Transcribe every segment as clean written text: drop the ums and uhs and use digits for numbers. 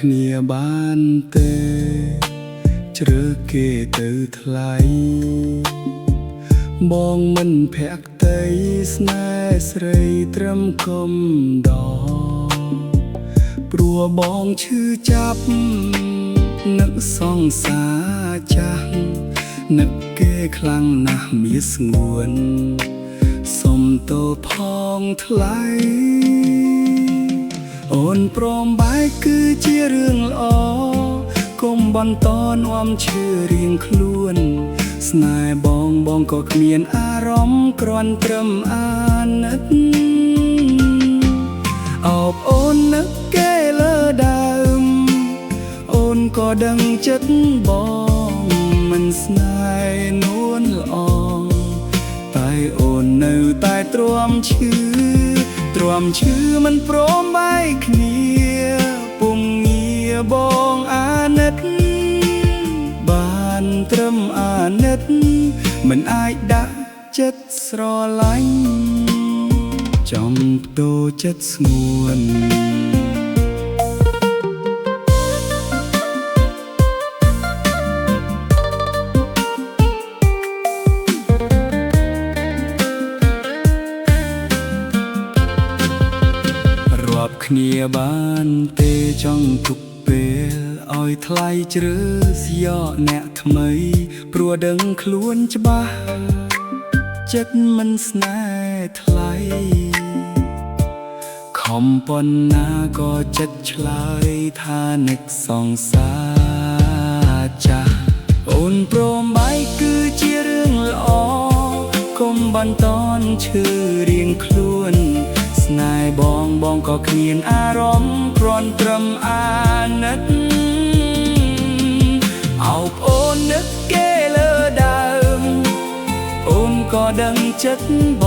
គ្នាបានទេជ្រើគេទៅថ្លៃបងមិនភក្តីស្នេហ៍ស្រីត្រឹមគុំដព្រោះបងឈឺចាប់នឹកសង្សារចាស់នឹកគេខ្លាំងណាស់មាសស្ងួនសុំទោផងថ្លៃអូនព្រមបែកគឺជារឿងល្អកុំបន្តនាំឈឺរៀងខ្លួនស្នេហ៍បងក៏គ្មានអារម្មណ៍គ្រាន់ត្រឹមអាណិតអោបអូននឹកគេលើដើមអូនក៏ដឹងចិត្តបងមិនស្នេហ៍នួនល្អតែអូននៅតែទ្រាំឈឺមិនព្រមបែកគ្នាពុំងារបងអាណិតបានត្រឹមអាណិតមិនអាចដាក់ចិត្តស្រឡាញ់ចំផ្ទោចិត្តស្ងួនរាប់គ្នាបានទេចង់ទុកពេលឲ្យថ្លៃជ្រើសយកអ្នកថ្មីព្រោះដឹងខ្លួនច្បាស់ចិត្តមិនស្នេហ៍ថ្លៃខំប៉ុណ្ណាក៏ចិត្តឆ្លើយថានឹកសង្សារចាស់អូនព្រមបែកគឺជារឿងល្អកុំបន្តឈឺរៀងខ្លួនស្នេហ៍បងក៏គ្មានអារម្មណ៍គ្រាន់ត្រឹមអាណិតអោបអូននឹកគេលើដើមអូនក៏ដឹងចិត្តប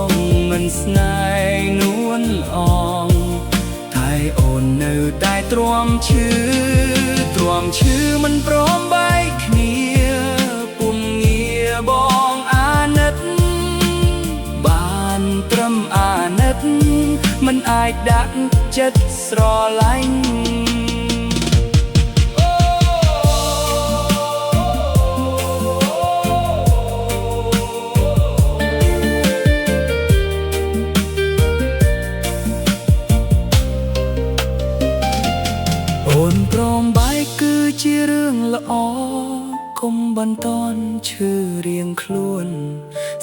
ងមិនស្នេហ៍នួនល្អតែអូននៅតែទ្រាំឈឺមិនព្រមបែកគ្នាពុំងារបងអាណិតបានត្រឹមអាណិតមិនអាចដាក់ចិត្តស្រឡាញ់អូនព្រមបែកគឺជារឿងល្អកុំបន្តឈឺរៀងខ្លួន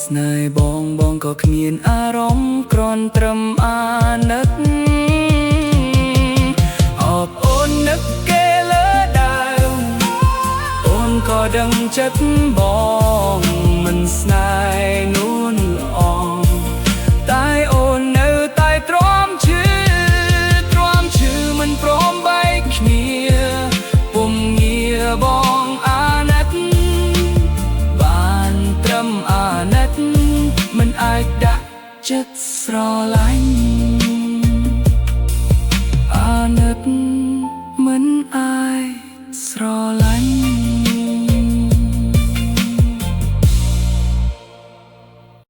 ស្នេហ៍បងក៏គ្មានអារម្មណ៍គ្រាន់ត្រឹមអាណិតអបអូននឹកគេលើដើមអូនក៏ដឹងចិត្តបងមិនស្នេហ៍នួនល្អតែអូននៅតែទ្រាំឈឺមិនព្រមបែកគ្នាពុំងារបងអាណិតបានត្រឹមអាណិតមិនអាចដាក់ចិត្តស្រឡាញ់អាណិតមិនអាចស្រឡាញ់